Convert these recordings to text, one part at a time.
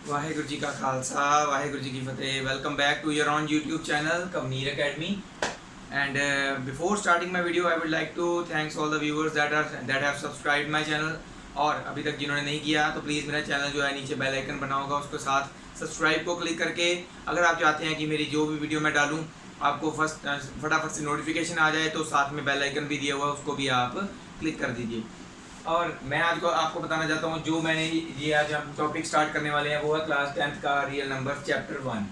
वाहेगुरु जी का खालसा वाहेगुरु जी की फतेह। Welcome back to your own YouTube channel Kavneer Academy. And before starting my video, I would like to thanks all the viewers that have subscribed my channel। और अभी तक जिन्होंने नहीं किया तो प्लीज़ मेरा चैनल जो है नीचे बेल आइकन बना होगा उसके साथ सब्सक्राइब को क्लिक करके, अगर आप चाहते हैं कि मेरी जो भी वीडियो मैं डालूँ आपको फटाफट से नोटिफिकेशन आ जाए तो साथ में बेल आइकन भी दिया हुआ है उसको भी आप क्लिक कर दीजिए। और मैं आज को आपको बताना चाहता हूँ जो मैंने ये आज हम टॉपिक स्टार्ट करने वाले हैं वो है क्लास 10th का real number chapter 1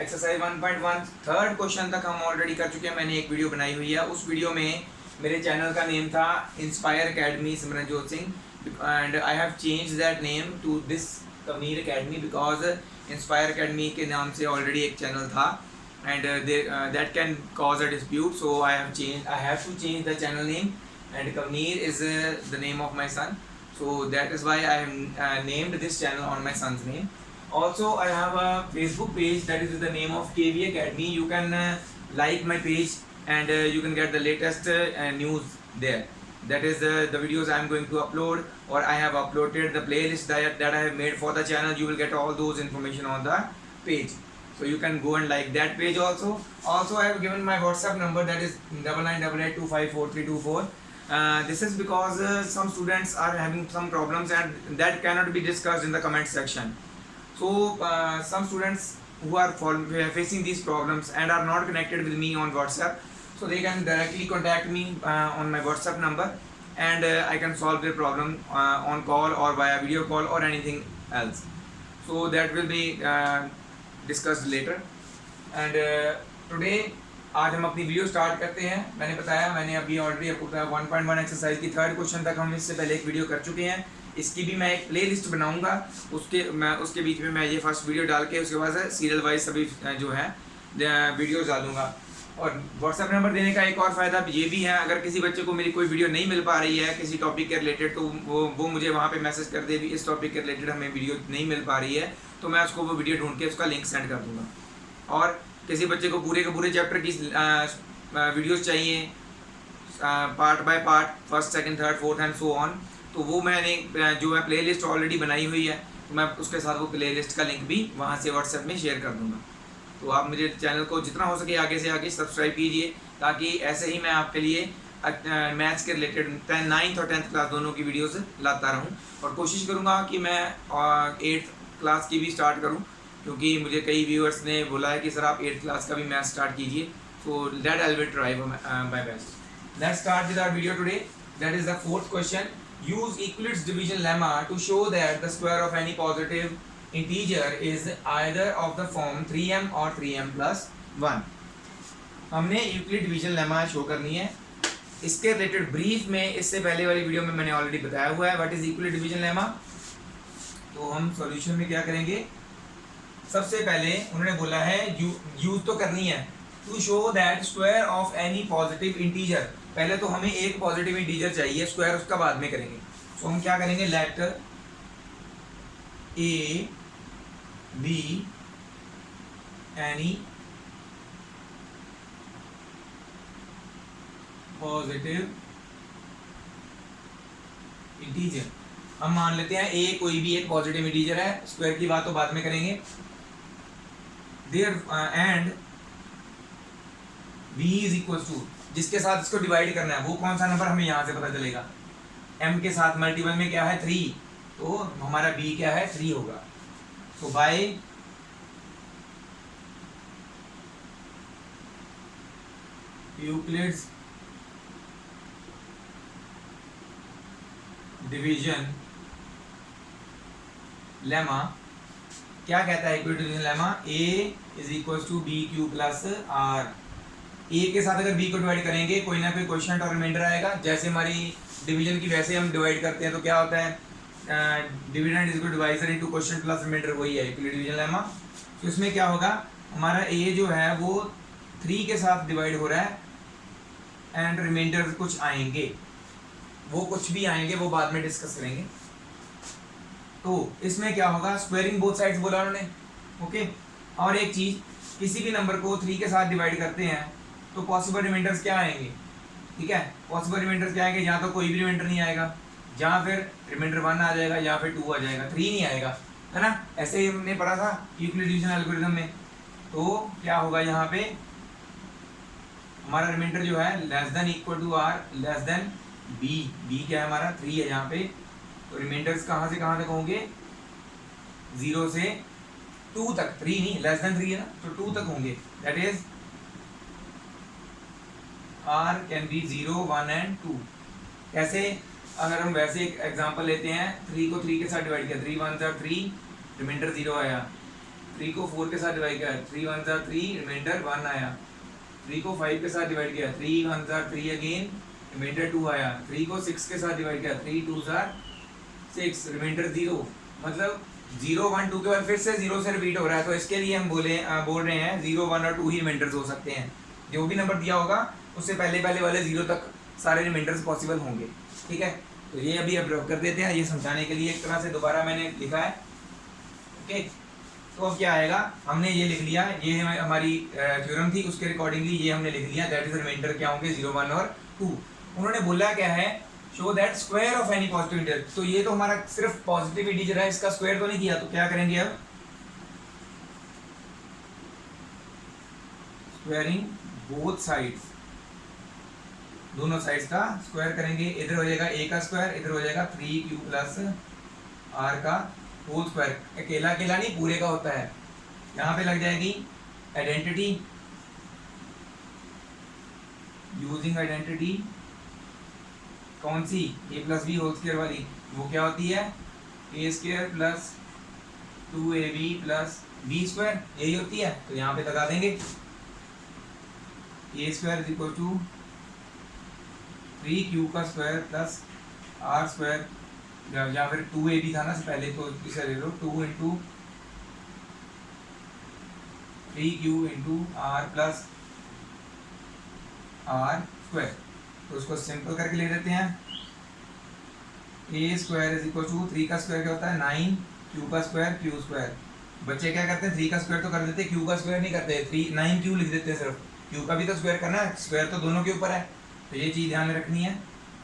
exercise 1.1 third question तक हम ऑलरेडी कर चुके हैं। मैंने एक वीडियो बनाई हुई है, उस वीडियो में मेरे चैनल का नेम था Inspire Academy Simranjot Singh and I have change that name to this Kavneer Academy because Inspire Academy के नाम से ऑलरेडी एक चैनल था and that can cause a dispute, so I have to change the channel name and Kavneer is the name of my son, so that is why I have named this channel on my son's name. Also I have a Facebook page that is with the name of KV Academy. You can like my page and you can get the latest news there. That is the videos I am going to upload, or I have uploaded the playlist that I have made for the channel. You will get all those information on the page, so you can go and like that page also. Also I have given my WhatsApp number, that is 9988254324. This is because some students are having some problems and that cannot be discussed in the comment section. So some students who are facing these problems and are not connected with me on WhatsApp, so they can directly contact me on my WhatsApp number and I can solve their problem on call or via video call or anything else. So that will be discussed later. And today आज हम अपनी video start करते हैं। मैंने अभी already आपको बताया 1.1 exercise की थर्ड क्वेश्चन तक हम इससे पहले एक वीडियो कर चुके हैं। इसकी भी मैं एक प्लेलिस्ट बनाऊंगा, उसके बीच में मैं ये फर्स्ट वीडियो डाल के उसके बाद सीरियल वाइज सभी जो है वीडियोस डालूंगा। और व्हाट्सएप नंबर देने का एक और फ़ायदा ये भी है, अगर किसी बच्चे को मेरी कोई वीडियो नहीं मिल पा रही है किसी टॉपिक के रिलेटेड तो वो मुझे वहाँ पर मैसेज कर दे भी इस टॉपिक के रिलेटेड हमें वीडियो नहीं मिल पा रही है, तो मैं उसको वो वीडियो ढूंढ के उसका लिंक सेंड कर दूँगा। और किसी बच्चे को पूरे के पूरे चैप्टर की वीडियोस चाहिए part by part, first second third fourth and so on, तो वो मैंने जो है प्लेलिस्ट ऑलरेडी बनाई हुई है, तो मैं उसके साथ वो प्लेलिस्ट का लिंक भी वहाँ से व्हाट्सएप में शेयर कर दूँगा। तो आप मेरे चैनल को जितना हो सके आगे से आगे सब्सक्राइब कीजिए, ताकि ऐसे ही मैं आपके लिए मैथ्स के रिलेटेड 9th और 10th क्लास दोनों की वीडियोज़ लाता रहूँ। और कोशिश करूँगा कि मैं 8th क्लास की भी स्टार्ट करूँ, क्योंकि मुझे कई व्यूअर्स ने बोला है कि सर आप 8th क्लास का भी मैथ स्टार्ट कीजिए, so that I will try my best. Let's start with our video today. That is the fourth question. Use Euclid's division lemma to show that the square of any positive integer is either of the form 3m और 3m+1। हमने Euclid division lemma show करनी है। इसके related brief में इससे पहले वाली video में मैंने ऑलरेडी बताया हुआ है what is Euclid division lemma. तो हम सॉल्यूशन में क्या करेंगे, सबसे पहले उन्होंने बोला है यूज तो करनी है to show that square of any positive integer. पहले तो हमें एक पॉजिटिव इंटीजर चाहिए, स्क्वायर उसका बाद में करेंगे। तो हम क्या करेंगे, let a be any positive integer. हम मान लेते हैं ए कोई भी एक पॉजिटिव इंटीजर है, स्क्वायर की बात तो बाद में करेंगे। There and v is equal to, जिसके साथ इसको डिवाइड करना है वो कौन सा नंबर हमें यहाँ से पता चलेगा, m के साथ मल्टीपल में क्या है 3, तो हमारा b क्या है 3 होगा। तो बाय यूक्लिड्स डिवीजन लेमा क्या कहता है, Euclid division lemma a is equal to b q plus r. A के साथ अगर बी को डिवाइड करेंगे कोई ना कोई क्वेश्चन और रिमाइंडर आएगा, जैसे हमारी डिवीजन की वैसे हम डिवाइड करते हैं तो क्या होता है dividend is equal to divisor into question plus remainder, वही है यूक्लिड डिवीजन लेमा। तो इसमें क्या होगा, हमारा ए जो है वो 3 के साथ डिवाइड हो रहा है एंड रिमाइंडर कुछ आएंगे, वो कुछ भी आएंगे वो बाद में डिस्कस करेंगे। तो इसमें क्या होगा, स्क्वायरिंग बोथ साइड्स बोला उन्होंने, ओके। और एक चीज़, किसी भी नंबर को 3 के साथ डिवाइड करते हैं तो पॉसिबल रिमाइंडर्स क्या आएंगे, ठीक है, पॉसिबल रिमाइंडर्स क्या आएंगे, या तो कोई भी रिमाइंडर नहीं आएगा, या फिर रिमाइंडर 1 आ जाएगा या फिर 2 आ जाएगा, 3 नहीं आएगा। है ना, ऐसे ही हमने पढ़ा था यूक्लिड डिवीजन एल्गोरिथम में। तो क्या होगा यहाँ पे हमारा रिमाइंडर जो है less than equal to r less than b, b क्या है हमारा 3 है यहाँ पे। तो रिमाइंडर्स कहाँ से कहाँ तक होंगे, 0 से 2 तक, 3 नहीं, लेस देन 3 है ना, तो 2 तक होंगे। That is r can be 0 1 and 2। कैसे, अगर हम वैसे एक एग्जांपल लेते हैं, 3 को 3 के साथ डिवाइड किया, 3 1 3, रिमाइंडर 0 आया। 3 को 4 के साथ डिवाइड किया, 3 1 3, रिमाइंडर 1 आया। 3 को 5 के साथ डिवाइड किया, 3 1 3 अगेन, रिमाइंडर 2 आया। 3 को 6 के साथ डिवाइड किया, 3 2 6, रिमाइंडर 0। मतलब 0 1 2 के बाद फिर से 0 से रिपीट हो रहा है, तो इसके लिए हम बोल रहे हैं 0 1 और 2 ही रिमाइंडर्स हो सकते हैं। जो भी नंबर दिया होगा उससे पहले पहले वाले 0 तक सारे रिमाइंडर्स पॉसिबल होंगे। ठीक है, तो ये अभी ऑब्जर्व कर देते हैं, ये समझाने के लिए एक तरह से दोबारा मैंने लिखा है। ओके, तो अब क्या आएगा, हमने ये लिख लिया, ये हमारी थ्योरम थी, उसके अकॉर्डिंगली ये हमने लिख लिया, दैट इज रिमाइंडर क्या होंगे 0 1 और 2। उन्होंने बोला क्या है, show that square of any positive integer. तो ये तो हमारा सिर्फ पॉजिटिव इंटीजर है, इसका स्क्वायर तो नहीं किया, तो क्या करेंगे अब, स्क्वायरिंग बोथ साइड्स, दोनों साइड्स का स्क्वायर करेंगे। इधर हो जाएगा a का स्क्वायर, इधर हो जाएगा 3q प्लस r का होल स्क्वायर। अकेला अकेला नहीं, पूरे का होता है। यहाँ पे लग जाएगी आइडेंटिटी, यूजिंग आइडेंटिटी कौन सी, a plus b whole square वाली, वो क्या होती है a square plus 2ab plus b square, यही होती है। तो यहाँ पे लगा देंगे a square is equal to 3q का स्क्वायर प्लस r स्क्वायर, या फिर 2ab था ना से पहले, तो इसे ले लो 2 into 3q into r plus r square. तो उसको सिंपल करके ले लेते हैं, a square is equal to 3 का स्क्वायर क्या होता है 9, q का स्क्वायर q स्क्वायर। बच्चे क्या करते हैं, 3 का स्क्वायर तो कर देते हैं, q का स्क्वायर नहीं करते, 9q लिख देते हैं सिर्फ, q का भी तो स्क्वायर करना है, स्क्वायर तो दोनों के ऊपर है। तो ये चीज़ ध्यान में रखनी है,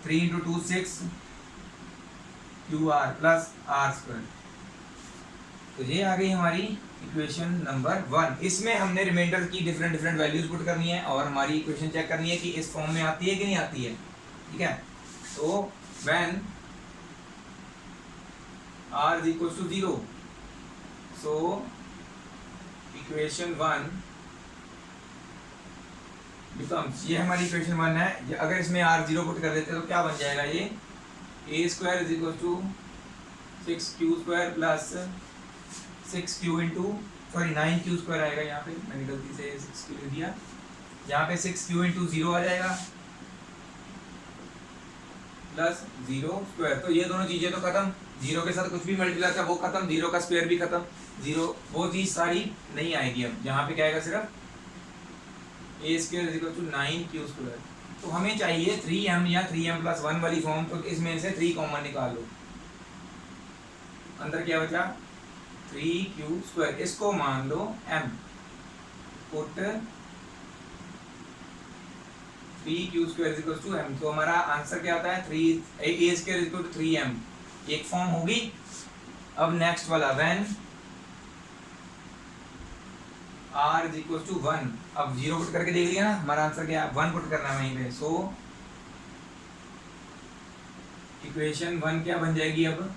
3 into 2 6 QR plus r square. तो ये आ गई हमारी इक्वेशन नंबर 1। इसमें हमने रिमाइंडर की डिफरेंट डिफरेंट वैल्यूज पुट करनी है और हमारी इक्वेशन चेक करनी है कि इस फॉर्म में आती है कि नहीं आती है। ठीक है, तो when r is equals to 0, so equation 1 becomes, ये हमारी इक्वेशन 1 है। अगर इसमें r 0 पुट कर देते तो क्या बन जाएगा, ये a square is equal to 6q square plus 6q into 9q square आएगा। यहाँ पे मैंने गलती से 6q लिख दिया, यहाँ पे 6q इंटू 0 आ जाएगा प्लस 0 स्क्वायर। तो ये दोनों चीजें तो खत्म, 0 के साथ कुछ भी मल्टीप्लाई था वो खत्म, 0 का स्क्वायर भी खत्म, 0 वो चीज सारी नहीं आएगी। अब यहाँ पे क्या आएगा, सिर्फ a square is equal to 9q square. तो हमें चाहिए 3m या 3m प्लस 1 वाली फॉर्म, तो इसमें से 3 कॉमन निकाल लो, अंदर क्या बचा 3q स्क्वायर, इसको मान लो m, put 3q square equal to m। तो हमारा आंसर क्या आता है, 3 a square equal to 3m, एक फॉर्म होगी। अब नेक्स्ट वाला when r is equal to 1, अब 0 पुट करके देख लिया ना, हमारा आंसर क्या है 1 पुट करना है वहीं पे। सो इक्वेशन 1 क्या बन जाएगी, अब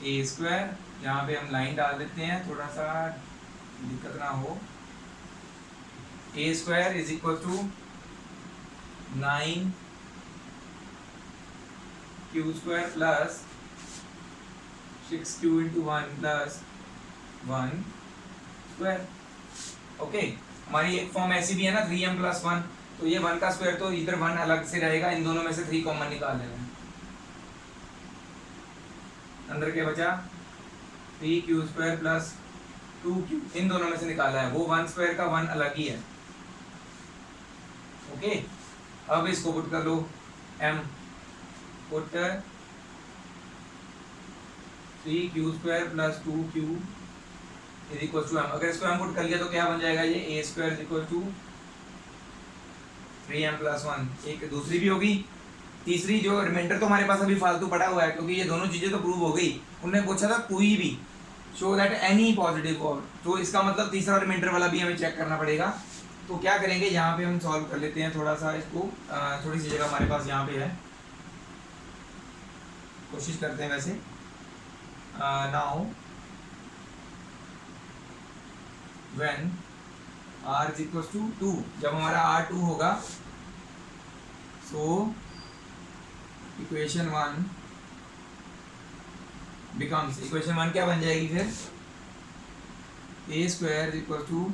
a स्क्वायर, यहाँ पे हम लाइन डाल देते हैं थोड़ा सा दिक्कत ना हो, a square is equal to 9q square plus 6q into 1 plus 1 square. Okay, हमारी एक फॉर्म ऐसी भी है ना 3m प्लस 1, तो ये 1 का स्क्वायर, तो इधर 1 अलग से रहेगा, इन दोनों में से 3 कॉमन निकाल लेना। अंदर क्या बचा 3q स्क्वायर प्लस 2q, इन दोनों में से निकाला है, वो 1 स्क्वायर का 1 अलग ही है। ओके, अब इसको पुट कर लो m, put 3q square plus 2q is equal to m। अगर इसको m पुट कर लिया तो क्या बन जाएगा, ये a square is equal to 3m plus 1। एक दूसरी भी होगी तीसरी जो रिमाइंडर तो हमारे पास अभी फालतू पड़ा हुआ है, क्योंकि ये दोनों चीज़ें तो प्रूव हो गई। उन्होंने पूछा था कोई भी शो दैट एनी पॉजिटिव और, तो इसका मतलब तीसरा रिमाइंडर वाला भी हमें चेक करना पड़ेगा। तो क्या करेंगे, यहाँ पे हम सॉल्व कर लेते हैं थोड़ा सा इसको। थोड़ी सी जगह हमारे पास यहाँ पे है, कोशिश करते हैं वैसे। Now when r is equal to 2, जब हमारा r 2 होगा, सो इक्वेशन 1 बिकम्स, इक्वेशन 1 क्या बन जाएगी फिर, a square is equal to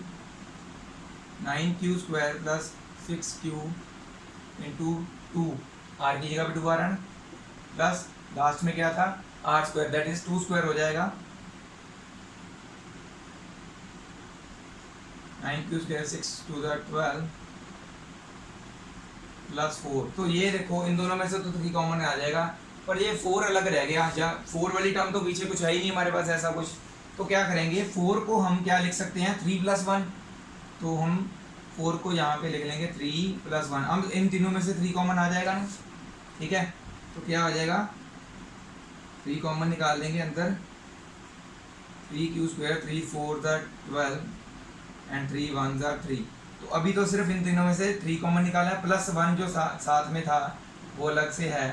9q square plus 6q into 2, r की जगह पे 2 आ रहा है ना, प्लस लास्ट में क्या था r square, that is 2 square हो जाएगा, 9q square 6 to the 12 plus 4। तो ये देखो इन दोनों में से तो 3 कॉमन आ जाएगा, पर ये 4 अलग रह गया। जब 4 वाली टर्म तो पीछे कुछ है ही नहीं हमारे पास ऐसा कुछ, तो क्या करेंगे 4 को हम क्या लिख सकते हैं 3 प्लस 1, तो हम 4 को यहाँ पे लिख लेंगे 3 प्लस 1। अब इन तीनों में से 3 कॉमन आ जाएगा ना, ठीक है, तो क्या आ जाएगा 3 कॉमन निकाल देंगे अंदर, 3q square 3 4 the 12 and 3 1 the 3। तो अभी तो सिर्फ इन तीनों में से 3 कॉमन निकाला है, प्लस 1 जो साथ में था वो अलग से है,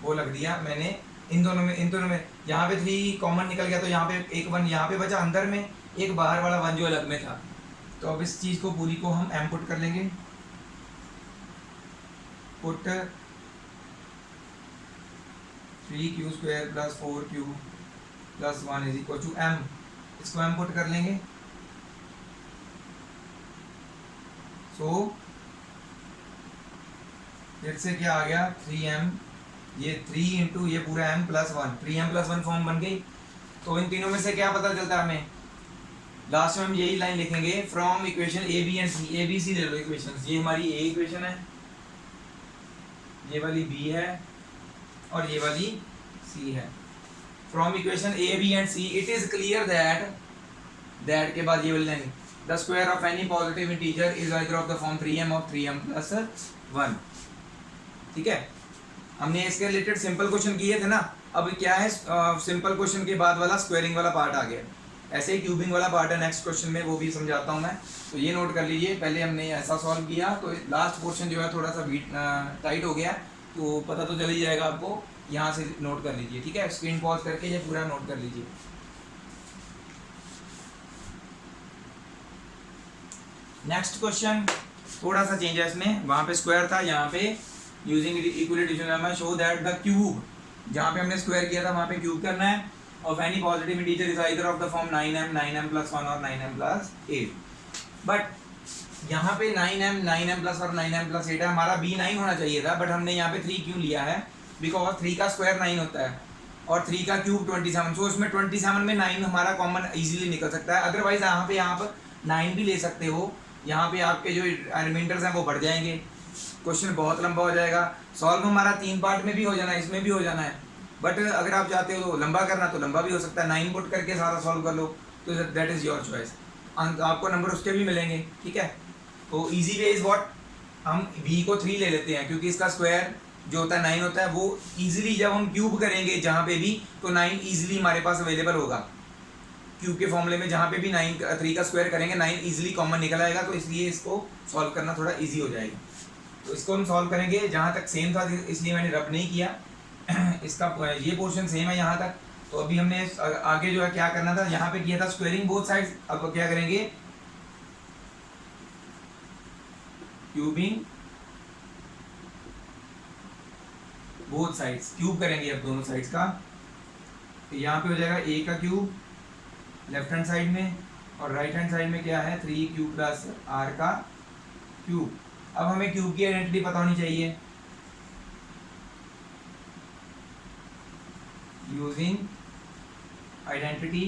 वो लग दिया मैंने इन दोनों में यहाँ पे 3 कॉमन निकल गया, तो यहाँ पे एक 1 यहाँ पे बचा अंदर में, एक बाहर वाला 1 जो अलग में था। तो अब इस चीज़ को पूरी को हम m पुट कर लेंगे, put 3q square plus 4q plus 1 is equal to m, इसको m पुट कर लेंगे। सो फिर से क्या आ गया 3m, ये 3 इंटू ये पूरा m plus 1, 3m plus 1 form बन गई। तो इन तीनों में से क्या पता चलता है हमें, लास्ट में हम यही लाइन लिखेंगे from equation a b and c, a b c ले लो इक्वेशन, ये हमारी ए इक्वेशन है, ये वाली बी है और ये वाली सी है। From equation a b and c it is clear that के बाद ये वाली line, the square of any positive integer is either of the form 3m of 3m plus 1। ठीक है, हमने इसके रिलेटेड सिंपल क्वेश्चन किए थे ना। अब क्या है सिंपल क्वेश्चन के बाद वाला स्क्वायरिंग वाला पार्ट आ गया, ऐसे ही क्यूबिंग वाला पार्ट है नेक्स्ट क्वेश्चन में, वो भी समझाता हूँ मैं। तो ये नोट कर लीजिए, पहले हमने ऐसा सॉल्व किया, तो लास्ट पोर्शन जो है थोड़ा सा टाइट हो गया, तो पता तो चल ही जाएगा आपको, यहाँ से नोट कर लीजिए। ठीक है, स्क्रीन पॉज करके ये पूरा नोट कर लीजिए। नेक्स्ट क्वेश्चन थोड़ा सा चेंज है इसमें, वहाँ पे स्क्वायर था, यहाँ पे using equal division show that the cube, जहाँ पे हमने स्क्वायर किया था वहाँ पे क्यूब करना है, of any positive integer is either of the form 9m plus 1 और 9m प्लस 8। बट यहाँ पे 9m प्लस और 9m प्लस 8 है, हमारा b 9 होना चाहिए था, बट हमने यहाँ पे 3 क्यों लिया है, बिकॉज 3 का स्क्वायर 9 होता है और 3 का क्यूब 27, सो इसमें 27 में 9 हमारा कॉमन इजीली निकल सकता है। अदरवाइज यहाँ पे आप 9 भी ले सकते हो, यहाँ पे आपके जो रिमाइंडर्स हैं वो बढ़ जाएंगे, क्वेश्चन बहुत लंबा हो जाएगा। सॉल्व हमारा 3 पार्ट में भी हो जाना है, इसमें भी हो जाना है, बट अगर आप चाहते हो लंबा करना तो लंबा भी हो सकता है, 9 पुट करके सारा सॉल्व कर लो, तो दैट इज़ योर चॉइस, आपको नंबर उसके भी मिलेंगे। ठीक है, तो इजी वे इज़ व्हाट, हम b को 3 ले लेते हैं, क्योंकि इसका स्क्वायर जो होता है 9 होता है, वो इजीली जब हम क्यूब करेंगे जहाँ पे भी, तो 9 इजीली हमारे पास अवेलेबल होगा। क्यूब के फॉर्मूले में जहाँ पे भी 3 का स्क्वायर करेंगे 9 इजीली कॉमन निकल आएगा, तो इसलिए इसको सॉल्व करना थोड़ा ईजी हो जाएगा। तो इसको हम सॉल्व करेंगे, जहाँ तक सेम था इसलिए मैंने रब नहीं किया, इसका ये पोर्शन सेम है यहाँ तक। तो अभी हमने आगे जो है क्या करना था, यहाँ पे किया था स्क्वायरिंग बोथ साइड्स, अब क्या करेंगे क्यूबिंग बोथ साइड्स, क्यूब करेंगे अब दोनों साइड्स का। तो यहाँ पे हो जाएगा a का क्यूब लेफ्ट हैंड साइड में, और राइट हैंड साइड में क्या है 3q प्लस r का क्यूब। अब हमें क्यूब की आइडेंटिटी पता होनी चाहिए, using identity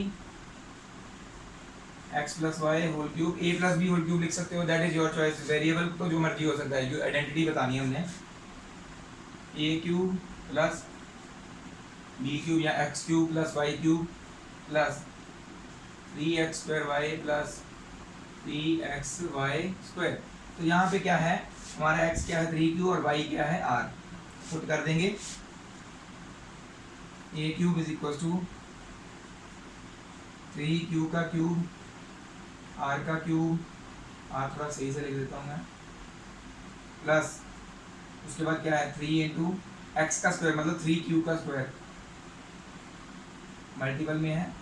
x plus y whole cube, a plus b whole cube लिख सकते हो, that is your choice. Variable तो जो मर्जी हो सकता है, जो आइडेंटिटी बतानी है हमने, a cube plus b cube या x cube plus y cube plus 3x square y plus 3xy square. तो यहाँ पे क्या है हमारा x क्या है 3q और y क्या है r। पुट कर देंगे a cube is equal to 3q का क्यूब r का क्यूब, r थोड़ा सही से लिख देता हूँ मैं, प्लस उसके बाद क्या है 3 इंटू एक्स का स्क्वायर मतलब 3q का स्क्वायर, मल्टीपल में है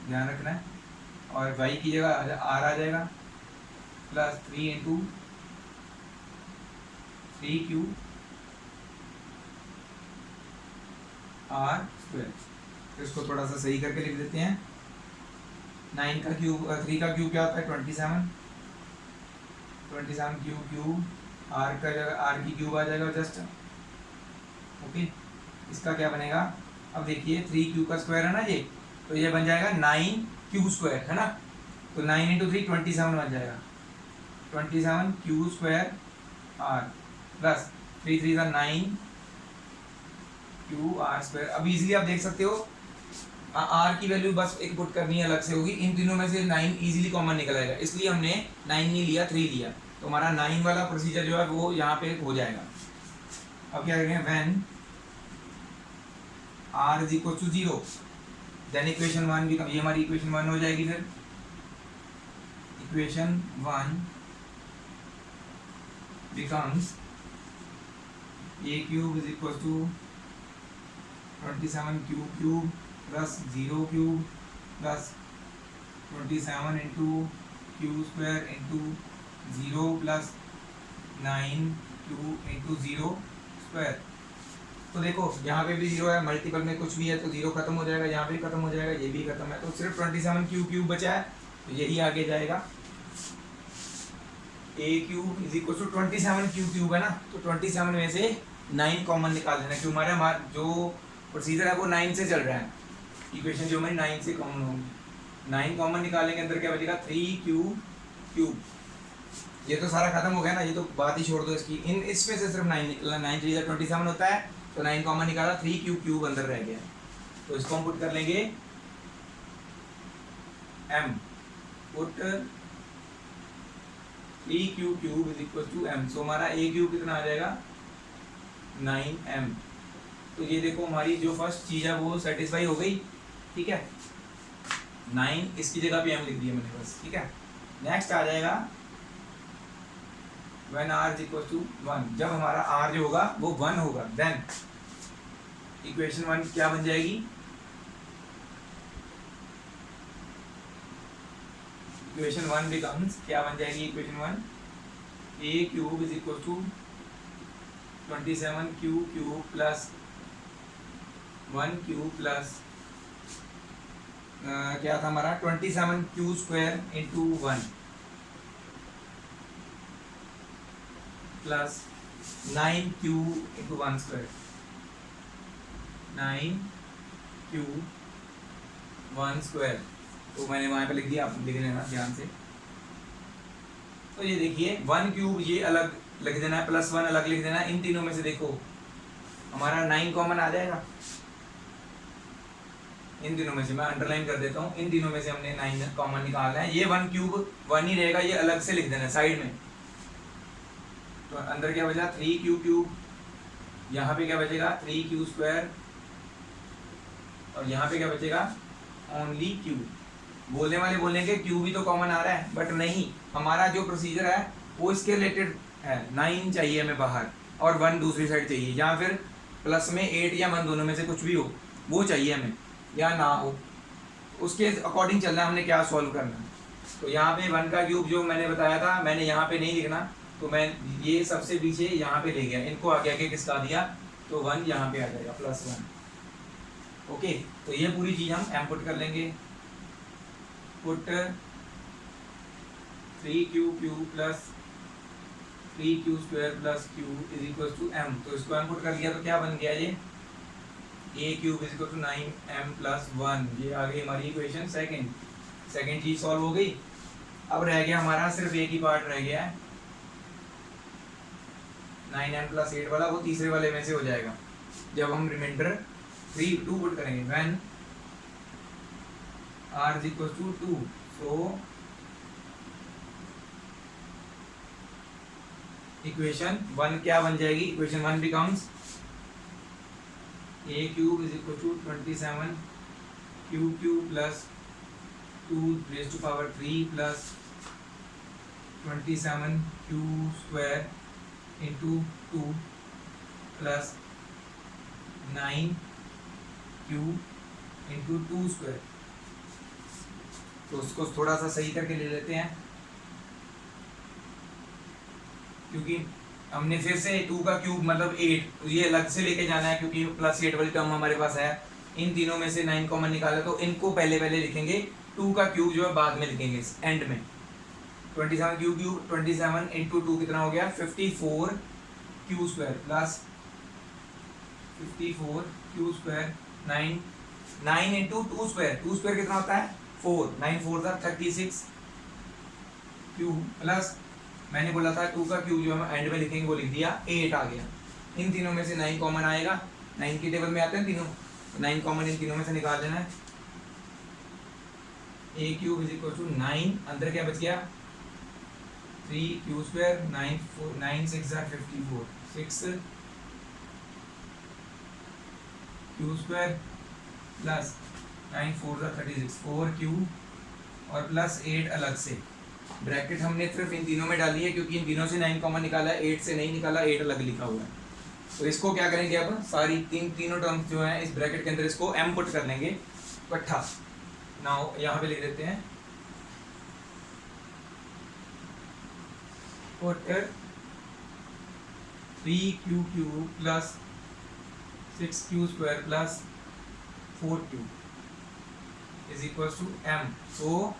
ध्यान रखना है, और y की जगह r आ जाएगा, plus 3 into 3q r square. तो इसको थोड़ा सा सही करके लिख देते हैं। 9 का क्यूब 3 का क्यूब क्या होता है 27 क्यूब क्यूब, r का जगह r की क्यूब आ जाएगा जस्ट। ओके, इसका क्या बनेगा, अब देखिए 3q का स्क्वायर है ना ये, तो ये बन जाएगा 9q स्क्वायर है ना, तो 9 इंटू 3 27 बन जाएगा, 27q स्क्वायर r प्लस 3 3 का 9q r स्क्वायर। अब इजीली आप देख सकते हो r की वैल्यू बस एक पुट करनी है अलग से होगी, इन तीनों में से 9 इजीली कॉमन निकल आएगा, इसलिए हमने 9 नहीं लिया 3 लिया, तो हमारा 9 वाला प्रोसीजर जो है वो यहाँ पे हो जाएगा। अब क्या करेंगे, when r is equal to 0 then equation 1 भी, ये हमारी इक्वेशन 1 हो जाएगी। फिर equation 1 becomes a cube is equal to 27q cube plus 0 cube plus 27 into q square into 0 plus 9q into 0 square. तो देखो यहाँ पे भी 0 है, मल्टीपल में कुछ भी है तो 0 खत्म हो जाएगा, यहाँ पे खत्म हो जाएगा, ये भी खत्म है, तो सिर्फ 27q क्यूब बचा है, तो यही आगे जाएगा। a cube is equal to 27q cube है ना, तो 27 में से 9 कॉमन निकाल लेना, क्योंकि हमारा जो प्रोसीजर है वो 9 से चल रहा है, इक्वेशन जो हमारी 9 से कॉमन होगी, 9 कॉमन निकालेंगे, अंदर क्या बचेगा 3q क्यूब। ये तो सारा खत्म हो गया ना, ये तो बात ही छोड़ दो इसकी, इन इसमें से सिर्फ 9 निकला, 9 3 27 होता है, तो 9 कॉमन निकाला, 3q क्यूब अंदर रह गया, तो इसको हम पुट कर लेंगे m, put 3q cube is equal to m, so हमारा a क्यूब कितना आ जाएगा 9m। तो ये देखो हमारी जो फर्स्ट चीज़ है वो सेटिस्फाई हो गई, ठीक है, 9 इसकी जगह पे m लिख दिया मैंने बस, ठीक है। नेक्स्ट आ जाएगा when r is equal to 1, जब हमारा r जो होगा वो 1 होगा, देन इक्वेशन 1 क्या बन जाएगी, इक्वेशन 1 बिकम्स क्या बन जाएगी, equation 1 a cube is equal to 27q cube plus 1q plus क्या था हमारा 27q square into 1 plus 9q into 1 square, 9q 1 square, तो मैंने वहाँ पे लिख दिया, आप लिख लेना ध्यान से। तो ये देखिए 1 क्यूब ये अलग लिख देना है, प्लस 1 अलग लिख देना है, इन तीनों में से देखो हमारा 9 कॉमन आ जाएगा, इन तीनों में से मैं अंडरलाइन कर देता हूँ, इन तीनों में से हमने 9 कॉमन निकालना है, ये 1 क्यूब 1 ही रहेगा, ये अलग से लिख देना है साइड में। तो अंदर क्या बचा 3q क्यूब, यहाँ पे क्या बचेगा 3q स्क्वायर, और यहाँ पे क्या बचेगा ओनली q। बोलने वाले बोलेंगे q भी तो कॉमन आ रहा है, बट नहीं, हमारा जो प्रोसीजर है वो इसके रिलेटेड है, 9 चाहिए हमें बाहर और 1 दूसरी साइड चाहिए, या फिर प्लस में 8 या 1 दोनों में से कुछ भी हो वो चाहिए हमें, या ना हो, उसके अकॉर्डिंग चलना है हमने क्या सॉल्व करना है। तो यहाँ पे 1 का क्यूब जो मैंने बताया था, मैंने यहाँ पे नहीं लिखना, तो मैं ये सबसे पीछे यहाँ पे ले गया, इनको आगे आगे किसका दिया, तो 1 यहाँ पे आ जाएगा प्लस 1। ओके, तो ये पूरी चीज़ हम एम पुट कर लेंगे, put 3q cube plus 3q square plus q is equal to m। तो इसको m पुट कर लिया तो क्या बन गया ये a cube is equal to 9m plus 1, ये आ गई हमारी इक्वेशन सेकंड चीज सॉल्व हो गई। अब रह गया हमारा सिर्फ एक ही पार्ट रह गया है 9m प्लस 8 वाला, वो तीसरे वाले में से हो जाएगा जब हम रिमाइंडर 2 पुट करेंगे, when r is equal to 2, so equation 1 क्या बन जाएगी, equation 1 becomes a cube is equal to 27 q cube plus 2 raised to power 3 plus 27 q square into 2 plus 9 q into 2 square। तो उसको थोड़ा सा सही करके ले लेते हैं, क्योंकि हमने फिर से 2 का क्यूब मतलब 8 ये अलग से लेके जाना है, क्योंकि प्लस 8 वाली टर्म हमारे पास है। इन तीनों में से 9 कॉमन निकाला तो इनको पहले लिखेंगे, 2 का क्यूब जो है बाद में लिखेंगे एंड में। 27 क्यूब 27 इंटू 2 कितना हो गया 54 Q square plus 54 Q square 9 into 2 square, 2 square कितना होता है 4, 9 4 36 क्यूब प्लस मैंने बोला था 2 का क्यूब जो हम एंड में लिखेंगे वो लिख दिया 8 आ गया। इन तीनों में से 9 कॉमन आएगा, 9 की टेबल में आते हैं तीनों, 9 कॉमन इन तीनों में से निकाल देना है। a cube is equal to 9, अंदर क्या बच गया 3 q square 9 6 are 54 6 q square plus 9 4 are 36 4 q और प्लस 8 अलग से। ब्रैकेट हमने सिर्फ इन तीनों में डाली है क्योंकि इन तीनों से 9 कॉमन निकाला है, 8 से नहीं निकाला, 8 अलग लिखा हुआ है। तो इसको क्या करेंगे अब सारी तीनों टर्म्स जो है इस ब्रैकेट के अंदर इसको m पुट कर लेंगे इकट्ठा। नाउ यहाँ पे लिख देते हैं put 3q cube plus 6q square plus 4q is equal to m। So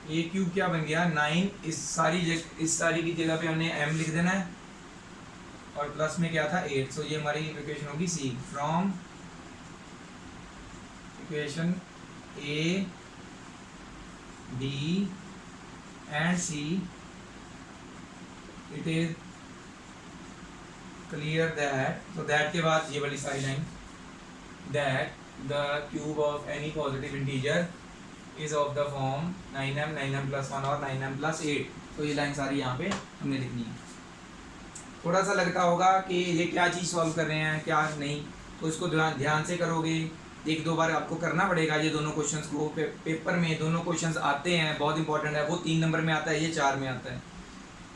a cube क्या बन गया 9, इस सारी की जगह पे हमने m लिख देना है और प्लस में क्या था 8। सो ये हमारी इक्वेशन होगी c। From equation a b and c it is clear that, तो दैट के बाद ये वाली सारी line, that the cube of any positive integer is of the form 9m plus 1 और 9m प्लस 8। तो ये लाइन सारी यहाँ पे हमने लिखनी है। थोड़ा सा लगता होगा कि ये क्या चीज़ सॉल्व कर रहे हैं क्या नहीं, तो इसको ध्यान से करोगे, एक दो बार आपको करना पड़ेगा ये दोनों क्वेश्चंस को। पेपर में दोनों क्वेश्चंस आते हैं, बहुत इंपॉर्टेंट है, वो 3 नंबर में आता है, ये 4 में आता है।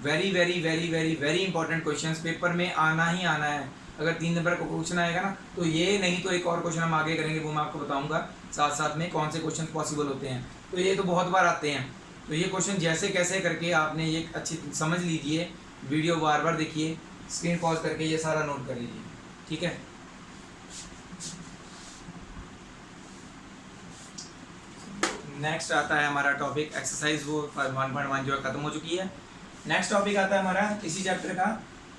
Very very very very very important questions paper में आना ही आना है। अगर 3 नंबर का क्वेश्चन आएगा ना तो ये नहीं तो एक और क्वेश्चन हम आगे करेंगे, वो मैं आपको बताऊंगा साथ साथ में कौन से क्वेश्चन पॉसिबल होते हैं। तो ये तो बहुत बार आते हैं, तो ये क्वेश्चन जैसे कैसे करके आपने ये अच्छी समझ लीजिए, वीडियो बार बार देखिए, स्क्रीन पॉज करके ये सारा नोट कर लीजिए, ठीक है। नेक्स्ट आता है हमारा टॉपिक एक्सरसाइज, वो 1.1 जो है खत्म हो चुकी है। नेक्स्ट टॉपिक आता है हमारा इसी चैप्टर का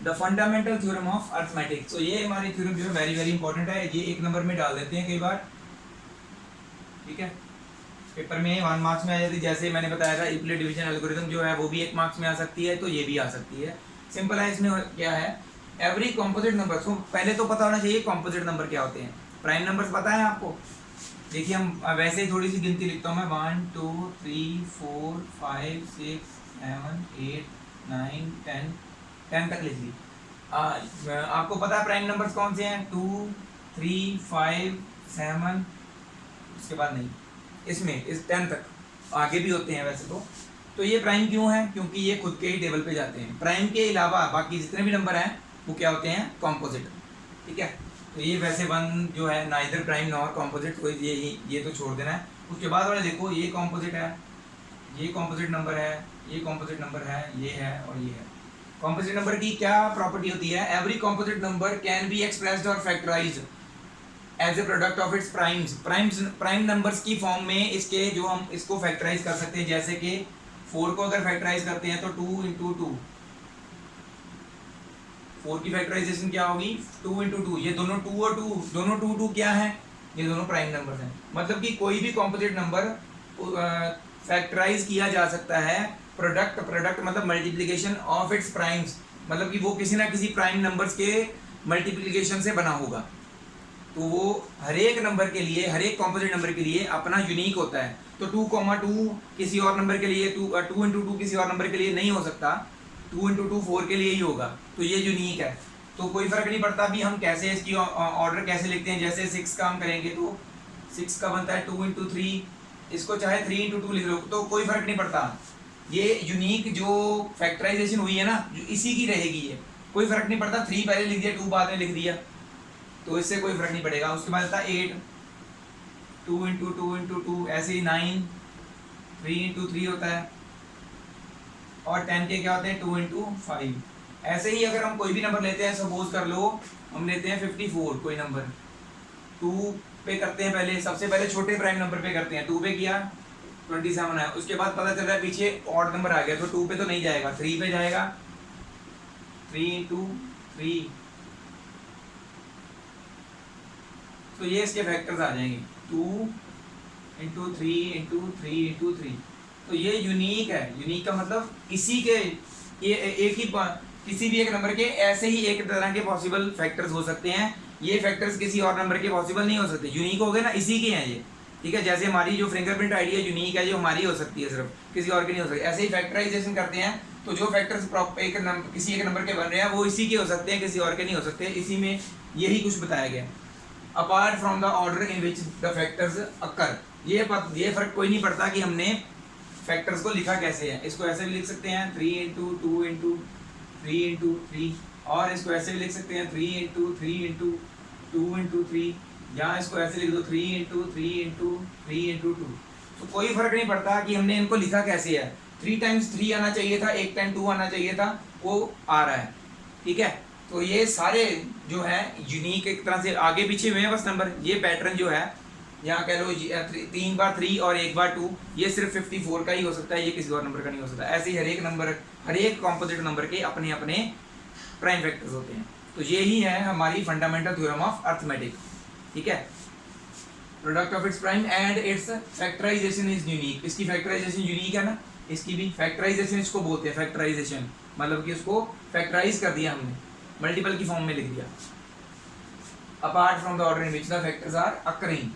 the fundamental theorem of arithmetics. तो ये हमारी थ्योरम जो है वेरी वेरी इंपॉर्टेंट है, ये 1 नंबर में डाल देते हैं कई बार, ठीक है। पेपर में 1 मार्क्स में आ जाती है, जैसे मैंने बताया था यूक्लिड डिवीजन एल्गोरिथम जो है वो भी 1 मार्क्स में आ सकती है, तो ये भी आ सकती है। सिंपल है, इसमें क्या है एवरी कॉम्पोजिट नंबर। तो पहले तो पता होना चाहिए कॉम्पोजिट नंबर क्या होते हैं। प्राइम नंबर्स पता है आपको, देखिए हम वैसे ही थोड़ी सी गिनती लिखता हूँ मैं, 1 2 3 4 5 6 7 8 9 10 तक लिख ली। आपको पता है प्राइम नंबर्स कौन से हैं, 2 3 5 7, उसके बाद नहीं, इसमें इस 10 तक, आगे भी होते हैं वैसे तो ये प्राइम क्यों है, क्योंकि ये खुद के ही टेबल पे जाते हैं। प्राइम के अलावा बाकी जितने भी नंबर हैं वो क्या होते हैं कॉम्पोजिट, ठीक है। तो ये वैसे 1 जो है नाइदर प्राइम नॉर कॉम्पोजिट, तो ये तो छोड़ देना है। उसके बाद वाले देखो ये कॉम्पोजिट है, ये कॉम्पोजिट नंबर है, ये कॉम्पोजिट नंबर है, ये है और ये है। कॉम्पोजिट नंबर की क्या प्रॉपर्टी होती है, every composite number can be expressed और factorized as a product of its prime numbers की फॉर्म में इसके जो हम इसको फैक्टराइज कर सकते हैं। जैसे कि 4 को अगर फैक्टराइज करते हैं तो 2 इंटू 2, 4 की फैक्टराइजेशन क्या होगी 2 इंटू 2, ये दोनों 2 और 2 दोनों 2 2 क्या है, ये दोनों प्राइम नंबर हैं। मतलब कि कोई भी कॉम्पोजिट नंबर फैक्टराइज किया जा सकता है, प्रोडक्ट मतलब मल्टीप्लिकेशन ऑफ इट्स प्राइम्स, मतलब कि वो किसी ना किसी प्राइम नंबर्स के मल्टीप्लिकेशन से बना होगा। तो वो हर एक नंबर के लिए, हर एक कॉम्पोजिट नंबर के लिए अपना यूनिक होता है। तो 2, 2 किसी और नंबर के लिए 2 इंटू 2 किसी और नंबर के लिए नहीं हो सकता, 2 इंटू 2 4 के लिए ही होगा, तो ये यूनिक है। तो कोई फर्क नहीं पड़ता भी हम कैसे इसकी ऑर्डर कैसे लिखते हैं। जैसे 6 का हम करेंगे तो 6 का बनता है 2 इंटू 3, इसको चाहे 3 इंटू 2 लिख लो तो कोई फर्क नहीं पड़ता। ये यूनिक जो फैक्टराइजेशन हुई है ना, जो इसी की रहेगी ये, कोई फर्क नहीं पड़ता 3 पहले लिख दिया 2 बाद में लिख दिया, तो इससे कोई फर्क नहीं पड़ेगा। उसके बाद आता है 8, 2 इंटू 2 इंटू 2, ऐसे ही 9, 3 इंटू 3 होता है, और 10 के क्या होते हैं 2 इंटू 5। ऐसे ही अगर हम कोई भी नंबर लेते हैं, सपोज कर लो हम लेते हैं 54 कोई नंबर, 2 पे करते हैं पहले, सबसे पहले छोटे प्राइम नंबर पे करते हैं, 2 पे किया 27 है, उसके बाद पता चल रहा है पीछे ऑड नंबर आ गया, तो 2 पे तो नहीं जाएगा, 3 पे जाएगा, 3 इंटू 3, तो ये इसके फैक्टर्स आ जाएंगे 2 इंटू 3 इंटू 3 इंटू 3। तो ये यूनिक है। यूनिक का मतलब इसी के ये एक ही किसी भी एक नंबर के ऐसे ही एक तरह के पॉसिबल फैक्टर्स हो सकते हैं, ये फैक्टर्स किसी और नंबर के पॉसिबल नहीं हो सकते। यूनिक हो गए ना, इसी के हैं ये, ठीक है। जैसे हमारी जो फिंगरप्रिंट आईडी है यूनिक है, जो हमारी हो सकती है, सिर्फ किसी और की नहीं हो सकती। ऐसे ही फैक्टराइजेशन करते हैं तो जो फैक्टर्स किसी एक नंबर के बन रहे हैं वो इसी के हो सकते हैं, किसी और के नहीं हो सकते। इसी में यही कुछ बताया गया। Apart from the order in which the factors occur, ये फर्क कोई नहीं पड़ता कि हमने फैक्टर्स को लिखा कैसे है। इसको ऐसे भी लिख सकते हैं 3 इंटू 2 इंटू 3 इंटू 3, और इसको ऐसे भी लिख सकते हैं 3 इंटू 3 इंटू 2 इंटू 3, या इसको ऐसे लिख दो 3 इंटू 3 इंटू 3 इंटू 2। तो कोई फर्क नहीं पड़ता कि हमने इनको लिखा कैसे है। 3 टाइम्स 3 आना चाहिए था, 1 टाइम 2 आना चाहिए था, वो आ रहा है, ठीक है। तो ये सारे जो है यूनिक एक तरह से आगे पीछे हुए हैं बस नंबर। ये पैटर्न जो है यहाँ कह लो 3 बार 3 और 1 बार 2, ये सिर्फ 54 का ही हो सकता है, ये किसी और नंबर का नहीं हो सकता। ऐसे ही हर एक नंबर, हर एक कॉम्पोजिट नंबर के अपने अपने प्राइम फैक्टर्स होते हैं। तो ये ही है हमारी फंडामेंटल थ्योरम ऑफ अर्थमेटिक, ठीक है। Product of its prime and its factorization is unique. इसकी फैक्टराइजेशन यूनिक है ना, इसकी भी फैक्टराइजेशन इसको बोलते हैं। फैक्टराइजेशन मतलब कि उसको फैक्टराइज कर दिया हमने, मल्टीपल की फॉर्म में लिख दिया। Apart from the order in which the factors are occurring,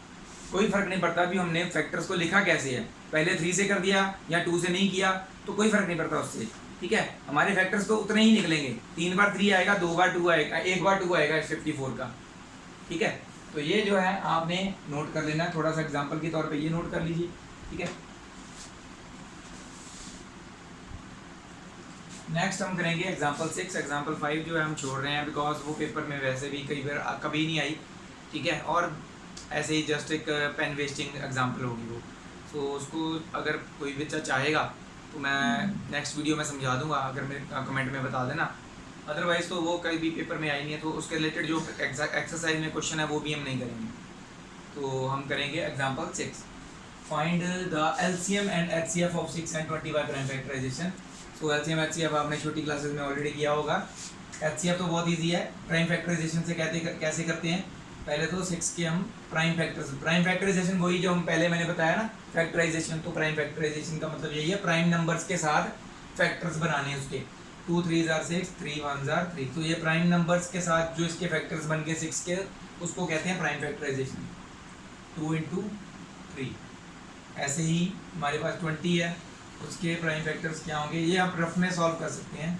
कोई फर्क नहीं पड़ता भी हमने फैक्टर्स को लिखा कैसे है, पहले 3 से कर दिया या 2 से नहीं किया, तो कोई फर्क नहीं पड़ता उससे, ठीक है। हमारे फैक्टर्स तो उतने ही निकलेंगे, 3 बार 3 आएगा, 2 बार 2 आएगा, 1 बार 2 आएगा 54 का, ठीक है। तो ये जो है आपने नोट कर लेना, थोड़ा सा एग्जाम्पल के तौर पर ये नोट कर लीजिए, ठीक है। नेक्स्ट हम करेंगे एग्जाम्पल 6। एग्जाम्पल 5 जो है हम छोड़ रहे हैं बिकॉज वो पेपर में वैसे भी कई बार कभी नहीं आई, ठीक है, और ऐसे ही जस्ट एक पेन वेस्टिंग एग्जाम्पल होगी वो। सो उसको अगर कोई बच्चा चाहेगा तो मैं नेक्स्ट वीडियो में समझा दूंगा, अगर मेरे कमेंट में बता देना। अदरवाइज़ तो वो कहीं भी पेपर में आई नहीं है, तो उसके रिलेटेड जो एक्सरसाइज में क्वेश्चन है वो भी हम नहीं करेंगे। तो हम करेंगे example 6। Find the LCM and HCF of 6 and 20 by prime factorization. तो एलसीएम एचसीएफ आपने छोटी क्लासेस में ऑलरेडी किया होगा। एचसीएफ तो बहुत ईजी है, प्राइम फैक्टराइजेशन से कैसे करते हैं। पहले तो 6 के हम प्राइम फैक्टराइजेशन वही जो हम पहले मैंने बताया ना फैक्टराइजेशन। तो प्राइम फैक्टराइजेशन का मतलब यही है, प्राइम नंबर्स के साथ फैक्टर्स बनाने हैं उसके। 2 3s are 6, 3 1s are 3। तो ये प्राइम नंबर्स के साथ जो इसके फैक्टर्स बन गए 6 के, उसको कहते हैं प्राइम फैक्टराइजेशन। 2 इंटू 3। ऐसे ही हमारे पास 20 है, उसके प्राइम फैक्टर्स क्या होंगे, ये आप रफ में सॉल्व कर सकते हैं।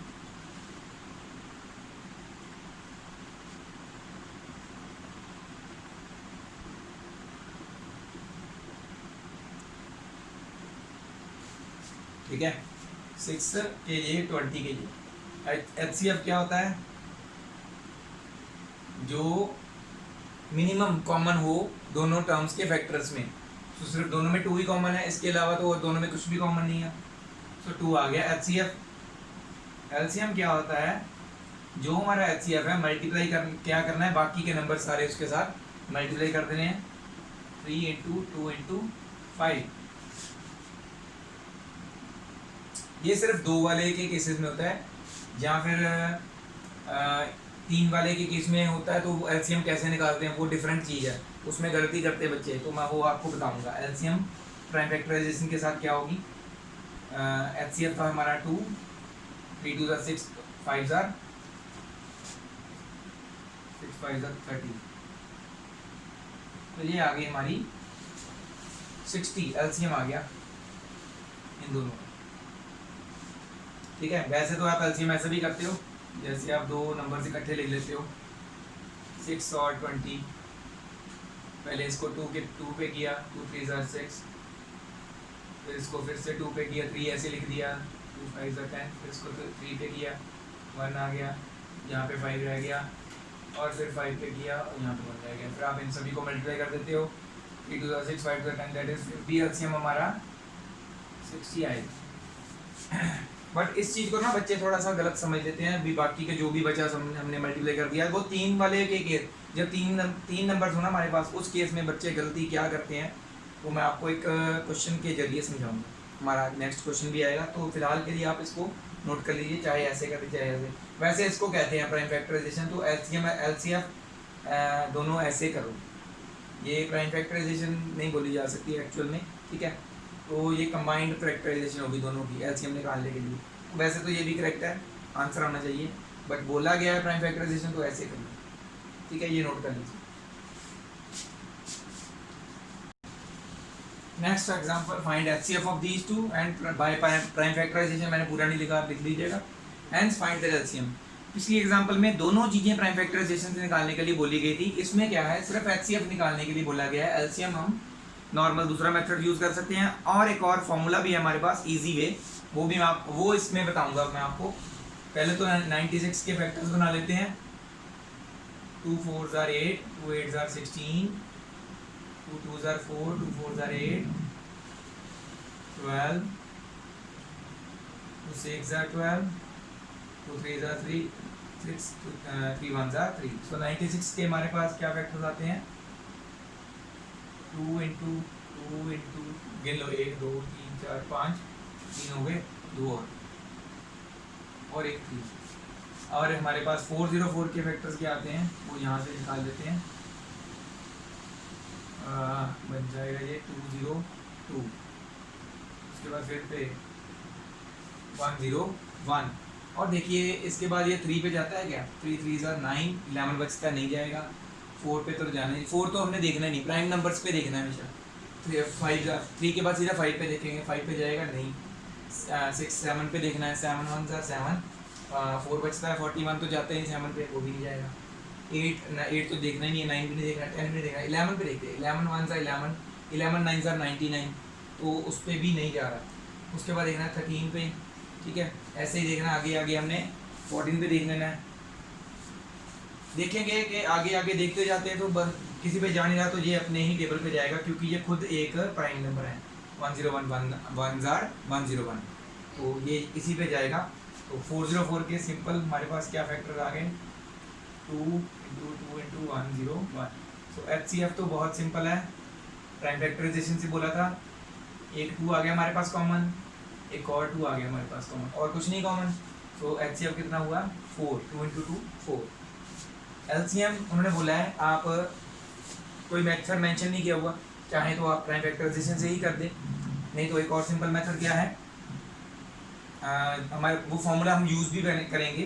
ठीक है, 6 के लिए 20 के लिए। एचसीएफ क्या होता है, जो मिनिमम कॉमन हो दोनों टर्म्स के फैक्टर्स में। तो सिर्फ दोनों में 2 ही कॉमन है, इसके अलावा तो दोनों में कुछ भी कॉमन नहीं है, तो 2 आ गया एचसीएफ। एलसीएम क्या होता है, जो हमारा एचसीएफ है मल्टीप्लाई क्या करना है, बाकी के नंबर सारे उसके साथ मल्टीप्लाई कर देने हैं। 3 इंटू 2 इंटू 5। ये सिर्फ 2 वाले के केसेस में होता है, या फिर 3 वाले के केस में होता है। तो एलसीएम कैसे निकालते हैं वो डिफरेंट चीज़ है, उसमें गलती करते हैं बच्चे, तो मैं वो आपको बताऊंगा। एलसीएम प्राइम फैक्टराइजेशन के साथ क्या होगी। एचसीएफ था हमारा 2, 3 2 6, 5 6 5 30। तो ये आ गई हमारी 60, एलसीएम आ गया इन दोनों। ठीक है। वैसे तो आप एलसीएम ऐसे भी करते हो, जैसे आप दो नंबर इकट्ठे लिख लेते हो 6 और 20, पहले इसको 2 पे किया, 2 3 6, फिर इसको फिर से 2 पे किया, 3 ऐसे लिख दिया, 2 5 10, फिर इसको 3 पे किया, 1 आ गया, यहाँ पे 5 रह गया, और फिर 5 पे किया और यहाँ पे 1 रह गया। फिर आप इन सभी को मल्टीप्लाई कर देते हो, 3 2 6 5 2 10, दैट इज बी एलसीएम हमारा 60 आएगा। बट इस चीज़ को ना बच्चे थोड़ा सा गलत समझ लेते हैं। अभी बाकी के जो भी बचा हमने मल्टीप्लाई कर दिया, वो 3 वाले के केस, जब तीन नंबर हो ना हमारे पास, उस केस में बच्चे गलती क्या करते हैं वो मैं आपको एक क्वेश्चन के जरिए समझाऊंगा। हमारा नेक्स्ट क्वेश्चन भी आएगा, तो फिलहाल के लिए आप इसको नोट कर लीजिए, चाहे ऐसे करें चाहे ऐसे। वैसे इसको कहते हैं प्राइम फैक्टराइजेशन, तो एलसीएम एलसीएफ दोनों ऐसे करो, ये प्राइम फैक्टराइजेशन नहीं बोली जा सकती एक्चुअल में, ठीक है। तो ये कंबाइंड फैक्टराइजेशन होगी दोनों की एलसीएम निकालने के लिए। वैसे तो ये भी करेक्ट है, आंसर आना चाहिए, बट बोला गया है प्राइम फैक्टराइजेशन तो ऐसे करना, ठीक है, ये नोट कर लीजिए। Next example, find HCF of these two and by prime factorization, मैंने पूरा नहीं लिखा, आप लिख लीजिएगा, हेंस फाइंड देयर एलसीएम। पिछली एग्जांपल में दोनों चीजें प्राइम फैक्टराइजेशन से निकालने के लिए बोली गई थी, इसमें क्या है, सिर्फ एचसीएफ निकालने के लिए बोला गया है। एलसीएम हम नॉर्मल दूसरा मेथड यूज कर सकते हैं, और एक और फॉर्मूला भी है हमारे पास इजी वे, वो इसमें बताऊंगा मैं आपको। पहले तो 96 के फैक्टर्स बना लेते हैं, 2 4 8, 2 8 16, 2 2 4, 2 4 8, 12, 2 6 12, 2 3 3, 6 3 1 3। सो 96 के हमारे पास क्या फैक्टर्स आते हैं, 2 इंटू 2 इंटू, गिन लो, 1 2 3 4 5, 3 हो गए, 2 और 1 3। और हमारे पास 404 के फैक्टर्स क्या आते हैं, वो यहाँ से निकाल देते हैं, बन जाएगा ये 202, उसके बाद फिर पे 101, और देखिए इसके बाद ये 3 पे जाता है क्या, 3 3 9, 11 बचता नहीं जाएगा, 4 पे तो जाना ही, 4 तो हमने देखना नहीं, प्राइम नंबर्स पे देखना है हमेशा। 5 3 के बाद सीधा 5 पे देखेंगे, 5 पे जाएगा नहीं, 6 7 पे देखना है, 7 1 7, 4 बचता है, 41 तो जाते हैं 7 पे, वो भी नहीं जाएगा, 8 तो देखना ही नहीं है, 9 भी नहीं देखना, 10 भी नहीं देखना, 11 पे देखते हैं, 11 1 11, 11 9 99, तो उस पर भी नहीं जा रहा। उसके बाद देखना है 13 पे, ठीक है, ऐसे ही देखना, आगे आगे हमने 14 पे देख लेना है। देखेंगे कि आगे आगे देखते जाते हैं तो किसी पे जा नहीं रहा, तो ये अपने ही टेबल पे जाएगा, क्योंकि ये खुद एक प्राइम नंबर है, 101, तो ये इसी पे जाएगा। तो 404 के सिंपल हमारे पास क्या फैक्टर आ गए, 2 इंटू 2 इंटू 101। सो एचसीएफ तो बहुत सिंपल है, प्राइम फैक्टराइजेशन से बोला था, एक 2 आ गया हमारे पास कॉमन, एक और 2 आ गया हमारे पास कॉमन, और कुछ नहीं कॉमन, तो एचसीएफ कितना हुआ, 4, 2 इंटू 2 4। एलसीएम उन्होंने बोला है, आप कोई मेथड मेंशन नहीं किया हुआ, चाहे तो आप प्राइम फैक्टराइजेशन से ही कर दे, नहीं तो एक और सिंपल मेथड क्या है, हमारे वो फॉर्मूला हम यूज भी करेंगे,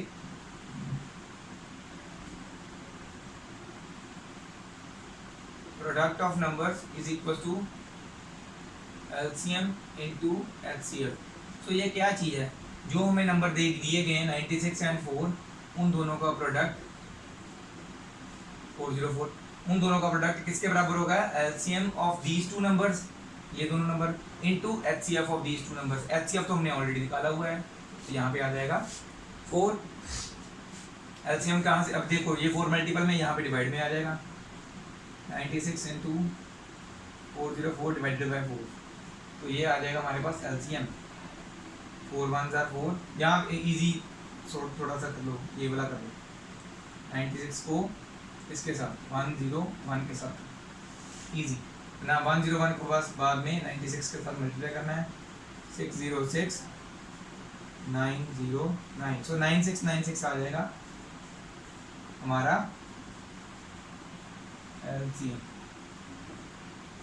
product of numbers is equal to LCM into HCF. तो ये क्या चीज़ है, जो हमें नंबर दिए गए हैं 96 एंड 4, उन दोनों का प्रोडक्ट 404, उन दोनों का प्रोडक्ट किसके बराबर होगा, LCM of these two numbers, ये दोनों number, into HCF of these two numbers. HCF तो हमने ऑलरेडी निकाला हुआ है, तो यहाँ पे आ जाएगा 4, एलसीएम कहाँ से, अब देखो ये 4 मल्टीपल में यहाँ पे डिवाइड में आ जाएगा, 96 इंटू 404 डिवाइडेड बाई 4, तो ये आ जाएगा हमारे पास एलसीएम 4 1 4। यहाँ इजी थोड़ा सा कर लो, ये वाला कर लो, 96 को इसके साथ 101 के साथ इजी ना, 101 को बस बाद में 96 के साथ मल्टीप्लाई करना है, 606 909, सो 9696 आ जाएगा हमारा एलसीएम।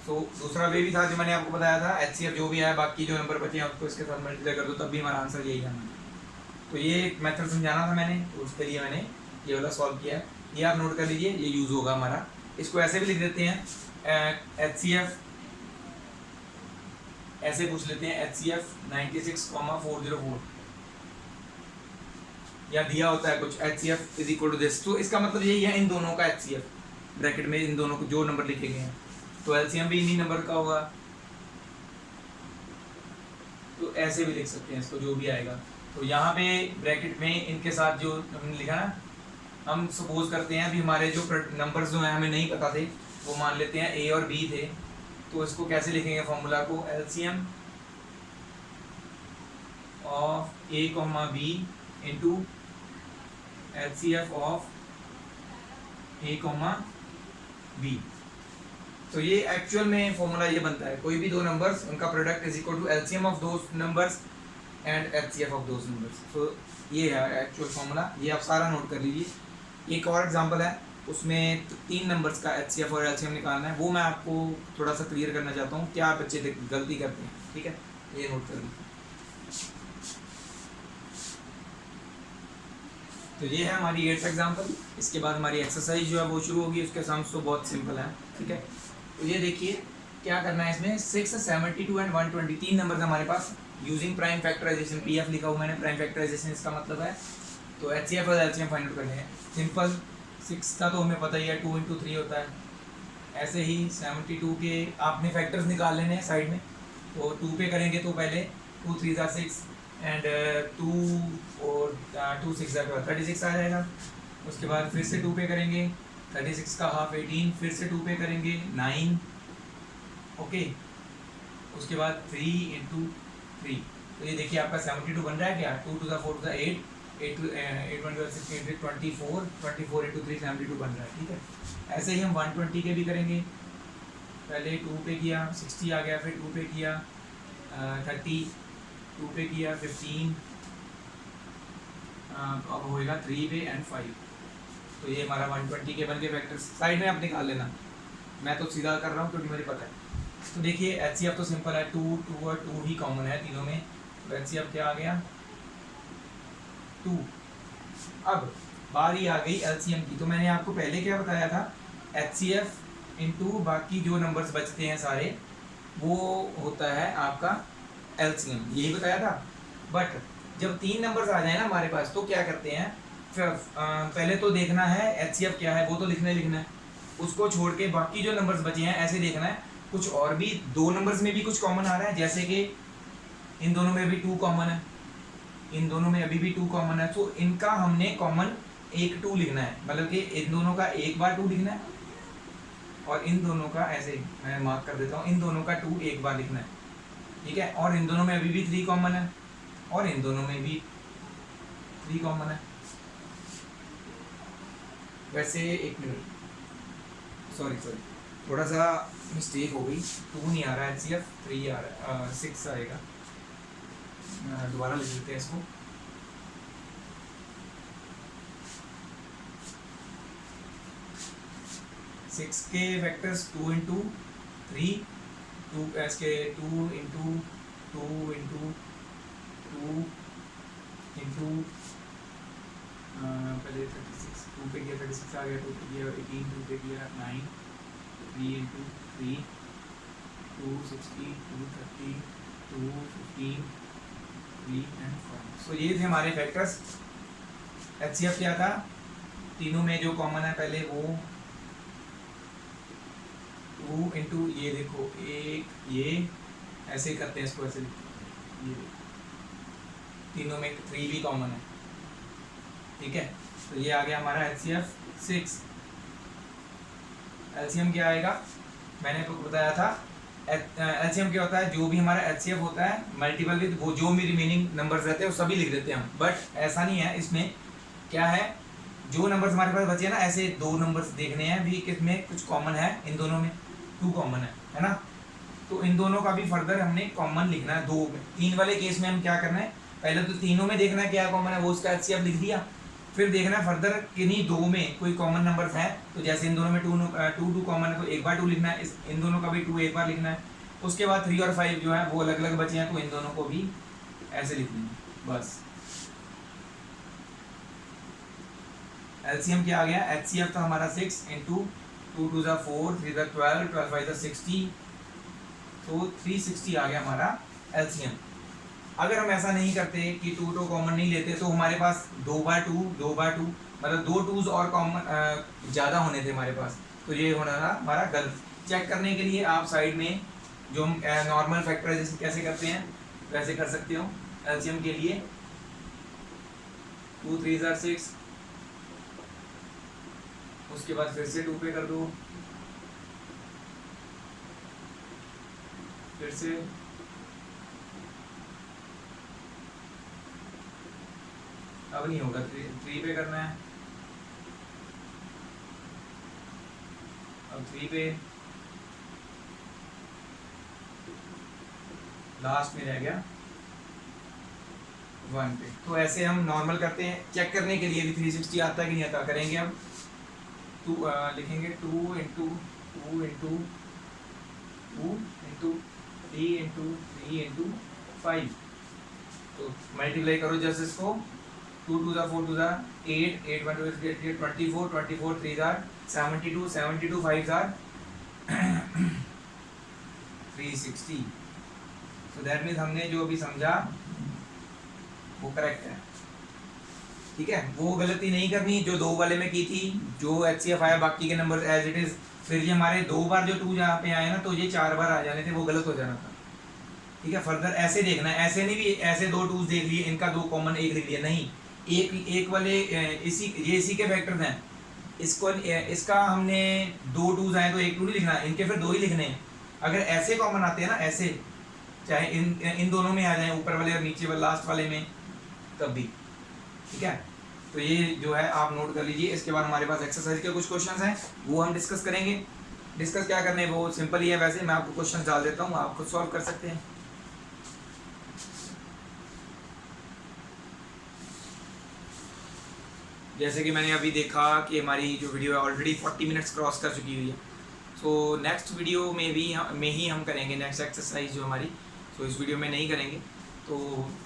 सो दूसरा वे भी था जो मैंने आपको बताया था, एचसीएफ जो भी है, बाकी जो नंबर बचे हैं उसको इसके साथ मल्टीप्लाई कर दो, तब भी हमारा आंसर यही आना। तो ये मेथड समझाना था मैंने, तो उसके लिए मैंने ये वाला सॉल्व किया है, ये आप नोट कर लीजिए, ये यूज़ होगा हमारा। इसको ऐसे भी लिख देते हैं, एचसीएफ ऐसे पूछ लेते हैं, एचसीएफ 96, 404, या दिया होता है कुछ H C F is equal to this, तो इसका मतलब यही है इन दोनों का एच सी एफ ब्रैकेट में इन दोनों को जो नंबर लिखे गए हैं, तो एलसीएम भी इन्हीं नंबर का होगा। तो ऐसे भी लिख सकते हैं इसको, जो भी आएगा। तो यहाँ पे ब्रैकेट में इनके साथ जो हमने लिखा ना, हम सपोज करते हैं अभी हमारे जो नंबर्स जो हैं हमें नहीं पता थे, वो मान लेते हैं ए और बी थे, तो इसको कैसे लिखेंगे फॉर्मूला को, LCM of a comma b into H C F of a comma b. तो ये एक्चुअल में फॉर्मूला ये बनता है, कोई भी दो नंबर्स उनका product is equal to LCM of those numbers and HCF of those numbers. तो ये है एक्चुअल फॉर्मूला, ये आप सारा नोट कर लीजिए। एक और एग्जांपल है, उसमें 3 नंबर्स का एचसीएफ और एलसीएम निकालना है, वो मैं आपको थोड़ा सा क्लियर करना चाहता हूँ, क्या बच्चे गलती करते हैं, ठीक है, ये नोट कर लीजिए। तो ये है हमारी 8th एग्जाम्पल। इसके बाद हमारी एक्सरसाइज जो है वो शुरू होगी, उसके सम्स तो बहुत सिंपल है, ठीक है। तो ये देखिए क्या करना है इसमें, 6, 72 एंड 120 3 नंबर हमारे पास, यूजिंग प्राइम फैक्टराइजेशन, पीएफ लिखा हुआ मैंने, प्राइम फैक्टराइजेशन इसका मतलब है। तो एचसीएफ और एलसीएम फाइंड आउट करने हैं, सिंपल। 6 का तो हमें पता ही है 2 × 3 होता है, ऐसे ही 72 के आपने फैक्टर्स निकाल लेने हैं साइड में। तो 2 पे करेंगे तो पहले 2 × 3 = 6 एंड 2 और 2 × 6 = 36 आ जाएगा। उसके बाद फिर से 2 पे करेंगे, 36 का हाफ 18, फिर से 2 पे करेंगे 9, ओके। उसके बाद 3 × 3, तो ये देखिए आपका 72 बन रहा है क्या, 2 × 4 = 8, 8 1 × 6 = 24, 24 × 3 72 बन रहा है, ठीक है। ऐसे ही हम 120 के भी करेंगे, पहले 2 पे किया 60 आ गया, फिर 2 पे किया 30, 2 पे किया 15, अब होएगा 3 पे एंड 5। तो ये हमारा 120 के बन के फैक्टर्स साइड में आप निकाल लेना, मैं तो सीधा कर रहा हूँ क्योंकि मुझे पता है। तो देखिए एचसीएफ तो सिंपल है, 2 2 और 2 ही कॉमन है तीनों में, तो एचसीएफ क्या आ गया 2। अब बारी आ गई एलसीएम की, तो मैंने आपको पहले क्या बताया था, एचसीएफ इनटू बाकी जो नंबर्स बचते हैं सारे, वो होता है आपका एलसीएम, यही बताया था। बट जब 3 नंबर्स आ जाए ना हमारे पास, तो क्या करते हैं, पहले तो देखना है एचसीएफ क्या है, वो तो लिखना है, उसको छोड़ के बाकी जो नंबर्स बचे हैं ऐसे देखना है। कुछ और भी 2 नंबर्स में भी कुछ कॉमन आ रहा है, जैसे कि इन दोनों में भी 2 कॉमन है, इन दोनों में अभी भी 2 कॉमन है, तो इनका हमने कॉमन 1 2 लिखना है, मतलब कि इन दोनों का एक बार 2 लिखना है, और इन दोनों का ऐसे मैं मार्क कर देता हूँ, इन दोनों का 2 एक बार लिखना है, ठीक है। और इन दोनों में अभी भी 3 कॉमन है, और इन दोनों में भी 3 कॉमन है। वैसे एक मिनट, सॉरी थोड़ा सा मिस्टेक हो गई, 2 नहीं आ रहा है एचसीएफ, 3 आ रहा है, 6 आएगा, दोबारा लिख लेते हैं इसको। सिक्स के वेक्टर्स 2 × 3, 2 इसके 2 × 2 × 2 इंटू पहले 36, 2 पे किया 36 आ गया, 2 पे किया 18, 2 पे किया 9, 3 × 3 260, 230, 215, 3 एंड 5। सो ये थे हमारे फैक्टर्स। एचसीएफ क्या था, तीनों में जो कॉमन है पहले वो 2 इंटू ये देखो एक, ये ऐसे करते हैं इसको, ऐसे ये तीनों में 3 भी कॉमन है, ठीक है। तो ये आ गया हमारा एचसीएफ 6। एलसीएम क्या आएगा, मैंने आपको बताया था एलसीएम क्या होता है, जो भी हमारा एचसीएफ होता है मल्टीपल विद वो जो भी रिमेनिंग नंबर्स रहते हैं वो सभी लिख देते हैं हम। बट ऐसा नहीं है, इसमें क्या है, जो नंबर्स हमारे पास बचे हैं ना, ऐसे 2 नंबर्स देखने हैं भी किसमें कुछ कॉमन है, इन दोनों में 2 कॉमन है ना। तो इन दोनों का भी फर्दर हमने कॉमन लिखना है 2 में। 3 वाले केस में हम क्या करना है, पहले तो तीनों में देखना है क्या कॉमन है, वो उसका एचसीएफ लिख दिया, फिर देखना है फर्दर किन्हीं 2 में कोई कॉमन नंबर्स है, तो जैसे इन दोनों में 2 कॉमन है तो एक बार 2 लिखना है, इन दोनों का भी 2 एक बार लिखना है। उसके बाद 3 और 5 जो है वो अलग अलग बचे हैं, तो इन दोनों को भी ऐसे लिखना है बस। एलसीएम क्या आ गया, एचसीएफ था हमारा 6 इंटू 2 2 4, 3 12, 12 5 60, तो 360 आ गया हमारा एलसीएम। अगर हम ऐसा नहीं करते कि 2 2 कॉमन नहीं लेते तो हमारे पास 2/2 2/2 मतलब 2 2s और कॉमन ज़्यादा होने थे हमारे पास, तो ये होना था हमारा गलत। चेक करने के लिए आप साइड में जो हम नॉर्मल फैक्टराइजेशन कैसे करते हैं वैसे कर सकते हो। एलसीएम के लिए 2 3 are 6, उसके बाद फिर से 2 पे कर दो, फिर से अब नहीं होगा, 3 पे करना है, अब 3 पे, लास्ट में रह गया 1 पे। तो ऐसे हम नॉर्मल करते हैं। चेक करने के लिए भी 360 आता है कि नहीं आता, करेंगे अब। लिखेंगे 2 into 2 into 2 into 3 into 3 into 5, तो मल्टीप्लाई करो जस्ट इसको, 2 2 4 2 8 8 1 2 8 24 24 3 72 72 5 360। तो दैट मीन्स हमने जो भी समझा वो करेक्ट है, ठीक है। वो गलती नहीं करनी जो 2 वाले में की थी, जो HCF आया बाकी के नंबर एज इट इज। फिर ये हमारे 2 बार जो 2 यहाँ पे आए ना, तो ये 4 बार आ जाने थे, वो गलत हो जाना था, ठीक है। फर्दर ऐसे देखना है, ऐसे नहीं भी ऐसे 2 2s देख लिए, इनका 2 कॉमन 1 लिख लिया, नहीं, एक वाले इसी के फैक्टर्स हैं, इसको इसका हमने 2 2s आए तो 1 2 नहीं लिखना, इनके फिर 2 ही लिखने हैं। अगर ऐसे कॉमन आते हैं ना, ऐसे चाहे इन दोनों में आ जाए, ऊपर वाले और नीचे वाले लास्ट वाले में, तब भी, ठीक है। तो ये जो है आप नोट कर लीजिए। इसके बाद हमारे पास एक्सरसाइज के कुछ क्वेश्चंस हैं, वो हम डिस्कस करेंगे। डिस्कस क्या करने, वो सिंपल ही है, वैसे मैं आपको क्वेश्चंस डाल देता हूँ, आप खुद सॉल्व कर सकते हैं। जैसे कि मैंने अभी देखा कि हमारी जो वीडियो है ऑलरेडी 40 मिनट्स क्रॉस कर चुकी हुई है। सो नेक्स्ट वीडियो में ही हम करेंगे नेक्स्ट एक्सरसाइज जो हमारी, सो इस वीडियो में नहीं करेंगे। तो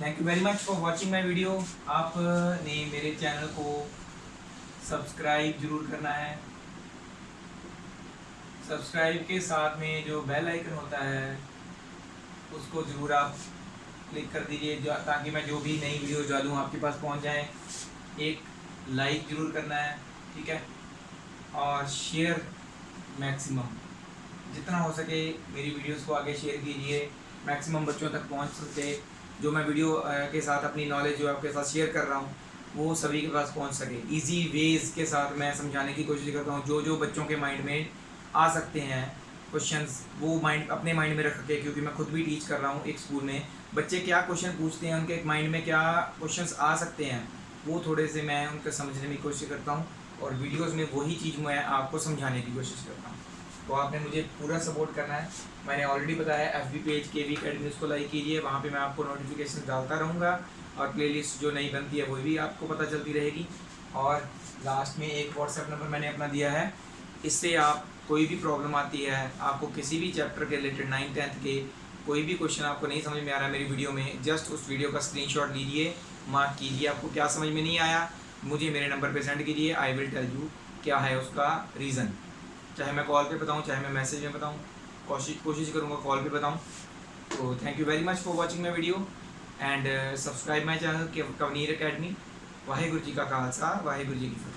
thank you very much for watching my video. आपने मेरे चैनल को सब्सक्राइब जरूर करना है, सब्सक्राइब के साथ में जो बेल आइकन होता है उसको ज़रूर आप क्लिक कर दीजिए, ताकि मैं जो भी नई वीडियो डालूँ आपके पास पहुंच जाए। एक लाइक ज़रूर करना है, ठीक है, और शेयर मैक्सिमम जितना हो सके मेरी वीडियोस को आगे शेयर कीजिए, मैक्सिमम बच्चों तक पहुंच सके। जो मैं वीडियो के साथ अपनी नॉलेज जो आपके साथ शेयर कर रहा हूँ वो सभी के पास पहुंच सके। इजी वेज के साथ मैं समझाने की कोशिश करता हूँ, जो बच्चों के माइंड में आ सकते हैं क्वेश्चंस, वो अपने माइंड में रख के, क्योंकि मैं खुद भी टीच कर रहा हूँ एक स्कूल में। बच्चे क्या क्वेश्चन पूछते हैं, उनके माइंड में क्या क्वेश्चंस आ सकते हैं, वो थोड़े से मैं उनको समझने की कोशिश करता हूँ, और वीडियोज़ में वही चीज़ मैं आपको समझाने की कोशिश करता हूँ। तो आपने मुझे पूरा सपोर्ट करना है। मैंने ऑलरेडी बताया FB पेज KV Academy को लाइक कीजिए, वहाँ पे मैं आपको नोटिफिकेशन डालता रहूँगा, और प्लेलिस्ट जो नई बनती है वो भी आपको पता चलती रहेगी। और लास्ट में एक WhatsApp नंबर मैंने अपना दिया है, इससे आप कोई भी प्रॉब्लम आती है, आपको किसी भी चैप्टर के रिलेटेड 9th 10th के कोई भी क्वेश्चन आपको नहीं समझ में आ रहा है मेरी वीडियो में, जस्ट उस वीडियो का स्क्रीनशॉट लीजिए, मार्क कीजिए, आपको क्या समझ में नहीं आया मुझे मेरे नंबर पे सेंड कीजिए। आई विल टेल यू क्या है उसका रीज़न, चाहे मैं कॉल पे बताऊं, चाहे मैं मैसेज में बताऊं, कोशिश करूंगा कॉल पे बताऊं। तो thank you very much for watching my video and subscribe my channel Kavneer Academy. Waheguru ji का खालसा, वाहिगुरू जी की फतेह।